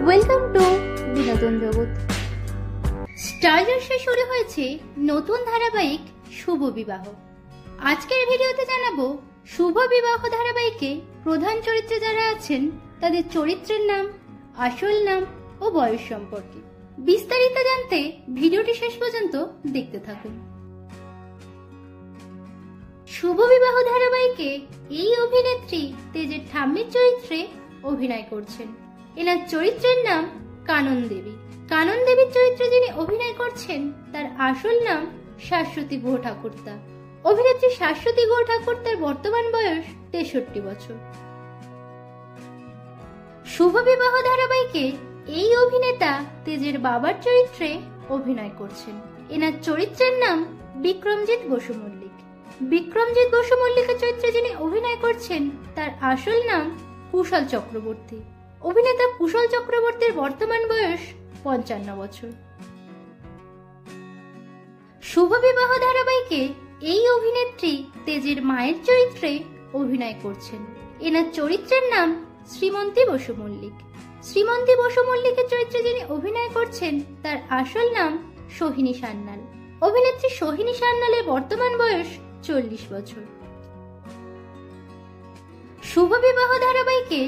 Welcome to বিনোদন জগৎ। Star জলসায় শুরু হয়েছে নতুন ধারাবাহিক শুভ বিবাহ। আজকের ভিডিওতে জানাবো শুভ বিবাহ ধারাবাহিকে প্রধান চরিত্রে যারা আছেন তাদের চরিত্রের নাম, আসল নাম ও বয়স সম্পর্কে। বিস্তারিত জানতে ভিডিওটি শেষ পর্যন্ত দেখতে থাকুন। শুভ বিবাহ ধারাবাহিকে এই অভিনেত্রী তেজের ঠাম্মির চরিত্রে অভিনয় করছেন। এনার চরিত্রের নাম কানন দেবী। কানন দেবীর চরিত্রে যিনি অভিনয় করছেন তার আসল নাম শাশ্বতী গুহ ঠাকুরতা। অভিনেত্রী শাশ্বতী গুহ ঠাকুরতার বর্তমান বয়স 63 বছর। শুভ বিবাহ ধারাবাহিকে এই অভিনেতা তেজের বাবার চরিত্রে অভিনয় করছেন। এনার চরিত্রের নাম বিক্রমজিৎ বসু মল্লিক। বিক্রমজিৎ বসু মল্লিকের চরিত্রে যিনি অভিনয় করছেন তার আসল নাম কুশল চক্রবর্তী। অভিনেতা কুশল চক্রবর্তীর বর্তমান বয়স 55 বছর। শুভ বিবাহ ধারাবাহিকে এই অভিনেত্রী তেজের মায়ের চরিত্রে অভিনয় করছেন। এনার চরিত্রের নাম শ্রীমন্তী বসু মল্লিক। শ্রীমন্তী বসু মল্লিকের চরিত্রে যিনি অভিনয় করছেন তার আসল নাম সোহিনী সান্যাল। অভিনেত্রী সোহিনী সান্যালের বর্তমান বয়স 40 বছর। শুভ বিবাহ ধারাবাহিকে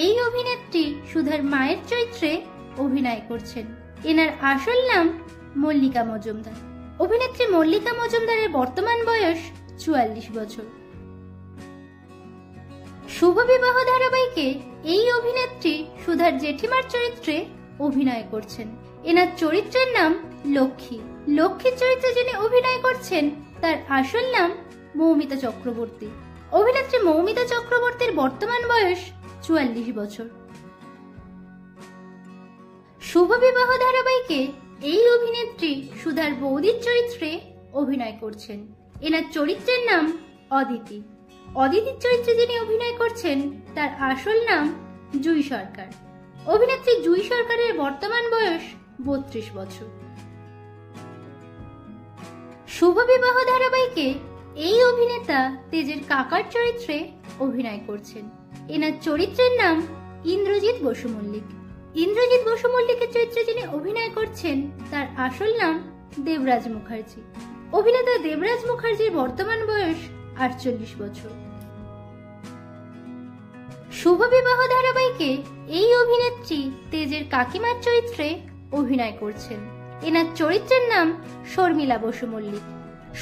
এই অভিনেত্রী সুধার মায়ের চরিত্রে অভিনয় করছেন। এনার আসল নাম মল্লিকা মজুমদার। অভিনেত্রী মল্লিকা মজুমদারের বর্তমান বয়স 44 বছর। শুভ বিবাহ ধারাবাহিকে এই অভিনেত্রী সুধার জেঠিমার চরিত্রে অভিনয় করছেন। এনার চরিত্রের নাম লক্ষ্মী। লক্ষ্মীর চরিত্রে যিনি অভিনয় করছেন তার আসল নাম মৌমিতা চক্রবর্তী। অভিনেত্রী মৌমিতা চক্রবর্তীর বর্তমান বয়স 44 বছর। শুভ বিবাহ ধারাবাহিকে এই অভিনেত্রী সুধার বৌদির চরিত্রে অভিনয় করছেন। এনার চরিত্রের নাম অদিতি। অদিতির চরিত্রে যিনি অভিনয় করছেন তার আসল নাম জুই সরকার। অভিনেত্রী জুই সরকারের বর্তমান বয়স 32 বছর। শুভ বিবাহ ধারাবাহিকে এই অভিনেতা তেজের কাকার চরিত্রে অভিনয় করছেন। এনার চরিত্রের নাম ইন্দ্রজিৎ বসু মল্লিক। ইন্দ্রজিৎ বসু মল্লিকের চরিত্রে যিনি অভিনয় করছেন তার আসল নাম দেবরাজ মুখার্জি। অভিনেতা দেবরাজ মুখার্জির বর্তমান বয়স 48 বছর। শুভ বিবাহ ধারাবাহিকে এই অভিনেত্রী তেজের কাকিমার চরিত্রে অভিনয় করছেন। এনার চরিত্রের নাম শর্মিলা বসু মল্লিক।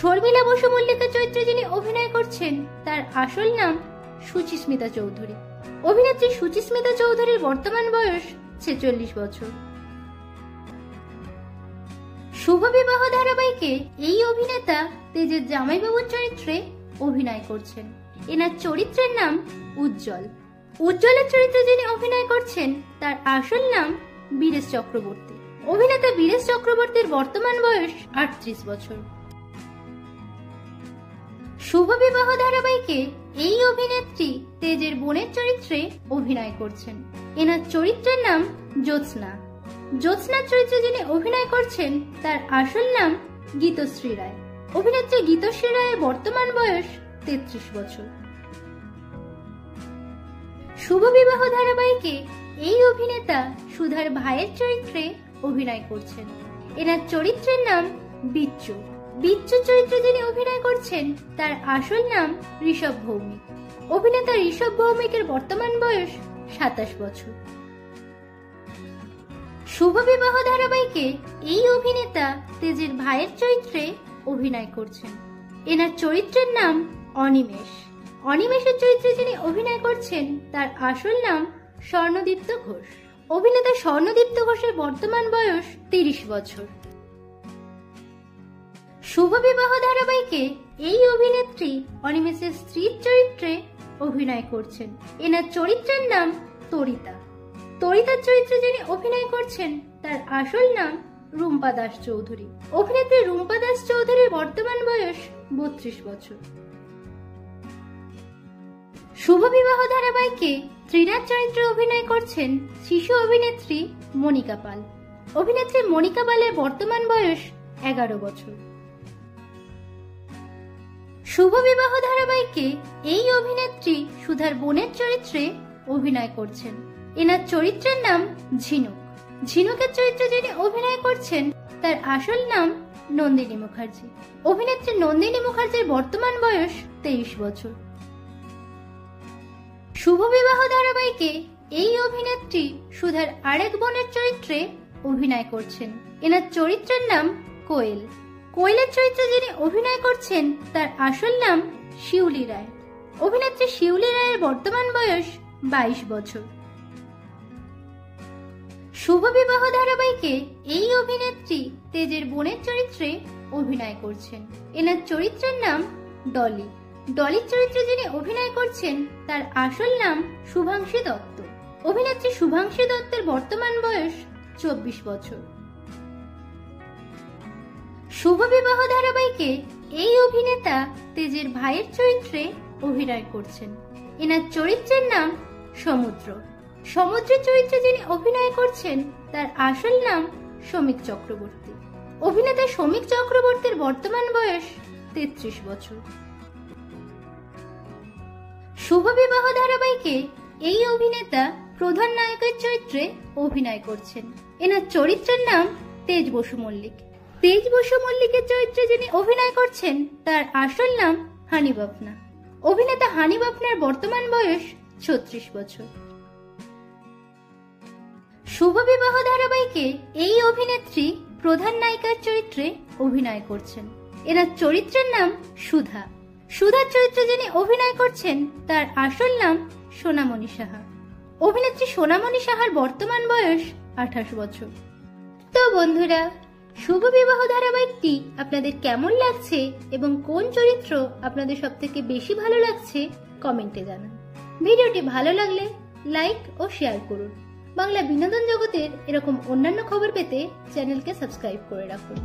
শর্মিলা বসু মল্লিকের চরিত্রে যিনি অভিনয় করছেন তার আসল নাম সুচিস্মিতা চৌধুরী। অভিনেত্রী সুচিস্মিতা চৌধুরীর বর্তমান বয়স 46 বছর। শুভ বিবাহ ধারাবাহিকে এই অভিনেতা তেজের জামাইবাবুর চরিত্রে অভিনয় করছেন। এনার চরিত্রের নাম উজ্জ্বল। উজ্জ্বলের চরিত্রে যিনি অভিনয় করছেন তার আসল নাম বীরেশ চক্রবর্তী। অভিনেতা বীরেশ চক্রবর্তীর বর্তমান বয়স 38 বছর। শুভ বিবাহ ধারাবাহিকে এই অভিনেত্রী তেজের বোনের চরিত্রে অভিনয় করছেন। এনার চরিত্রের নাম জ্যোৎস্না। জ্যোৎস্নার চরিত্রে যিনি অভিনয় করছেন তার আসল নাম গীতশ্রী রায়। অভিনেত্রী গীতশ্রী রায়ের বর্তমান বয়স 33 বছর। শুভ বিবাহ ধারাবাহিকে এই অভিনেতা সুধার ভাইয়ের চরিত্রে অভিনয় করছেন। এনার চরিত্রের নাম বিচ্ছু। বিচ্ছুর চরিত্রে যিনি অভিনয় করছেন তার আসল নাম ঋষভ ভৌমিক। অভিনেতা ঋষভ ভৌমিকের বর্তমান বয়স 27 বছর। শুভ বিবাহ ধারাবাহিকে এই অভিনেতা তেজের ভাইয়ের চরিত্রে অভিনয় করছেন। এনার চরিত্রের নাম অনিমেষ। অনিমেষের চরিত্রে যিনি অভিনয় করছেন তার আসল নাম স্বর্ণদীপ্ত ঘোষ। অভিনেতা স্বর্ণদীপ্ত ঘোষের বর্তমান বয়স 30 বছর। শুভ বিবাহ ধারাবাহিকে এই অভিনেত্রী অনিমেষের স্ত্রীর চরিত্রে অভিনয় করছেন। এনার চরিত্রের নাম তরিতা। তরিতার চরিত্রে যিনি অভিনয় করছেন তার আসল নাম রুম্পা দাস চৌধুরী। অভিনেত্রী রুম্পা দাস চৌধুরীর বর্তমান বয়স 32 বছর। শুভ বিবাহ ধারাবাহিকে ত্রিনাথ চরিত্রে অভিনয় করছেন শিশু অভিনেত্রী মনিকা পাল। অভিনেত্রী মনিকা পালের বর্তমান বয়স 11 বছর। শুভ বিবাহ ধারাবাহিকে এই অভিনেত্রী সুধার বোনের চরিত্রে অভিনয় করছেন। এনার চরিত্রের নাম ঝিনুক। ঝিনুকের চরিত্রে যিনি অভিনয় করছেন তার আসল নাম নন্দিনী মুখার্জি। অভিনেত্রী নন্দিনী মুখার্জির বর্তমান বয়স 23 বছর। শুভ বিবাহ ধারাবাহিকে এই অভিনেত্রী সুধার আরেক বোনের চরিত্রে অভিনয় করছেন। এনার চরিত্রের নাম কোয়েল। কোয়েলের চরিত্রে যিনি অভিনয় করছেন তার আসল নাম শিউলি রায়। অভিনেত্রী শিউলি রায়ের বর্তমান বয়স 22 বছর। শুভ বিবাহ ধারাবাহিকে এই অভিনেত্রী তেজের বোনের চরিত্রে অভিনয় করছেন। এনার চরিত্রের নাম ডলি। ডলির চরিত্রে যিনি অভিনয় করছেন তার আসল নাম শুভাংশী দত্ত। অভিনেত্রী শুভাংশী দত্তের বর্তমান বয়স 24 বছর। শুভ বিবাহ ধারাবাহিকে এই অভিনেতা তেজের ভাইয়ের চরিত্রে অভিনয় করছেন। এনার চরিত্রের নাম সমুদ্র। সমুদ্রের চরিত্রে যিনি অভিনয় করছেন তার আসল নাম সমীক চক্রবর্তী। অভিনেতা সমীক চক্রবর্তীর বর্তমান বয়স 33 বছর। শুভ বিবাহ ধারাবাহিকে এই অভিনেতা প্রধান নায়কের চরিত্রে অভিনয় করছেন। এনার চরিত্রের নাম তেজ বসু মল্লিক। তেজ বসু মল্লিকের চরিত্রে যিনি অভিনয় করছেন তার আসল নাম হানি বাফনা। অভিনেতা হানি বাফনার বর্তমান বয়স 36 বছর। শুভ বিবাহ ধারাবাহিকে এই অভিনেত্রী প্রধান নায়িকার চরিত্রে অভিনয় করছেন। এনার চরিত্রের নাম সুধা। সুধার চরিত্রে যিনি অভিনয় করছেন তার আসল নাম সোনামণি সাহা। অভিনেত্রী সোনামণি সাহার বর্তমান বয়স 28 বছর। তো বন্ধুরা, শুভ বিবাহ ধারাবাহিকটি আপনাদের কেমন লাগছে এবং কোন চরিত্র আপনাদের সবথেকে বেশি ভালো লাগছে কমেন্টে জানান। ভিডিওটি ভালো লাগলে লাইক ও শেয়ার করুন। বাংলা বিনোদন জগতের এরকম অন্যান্য খবর পেতে চ্যানেলকে সাবস্ক্রাইব করে রাখুন।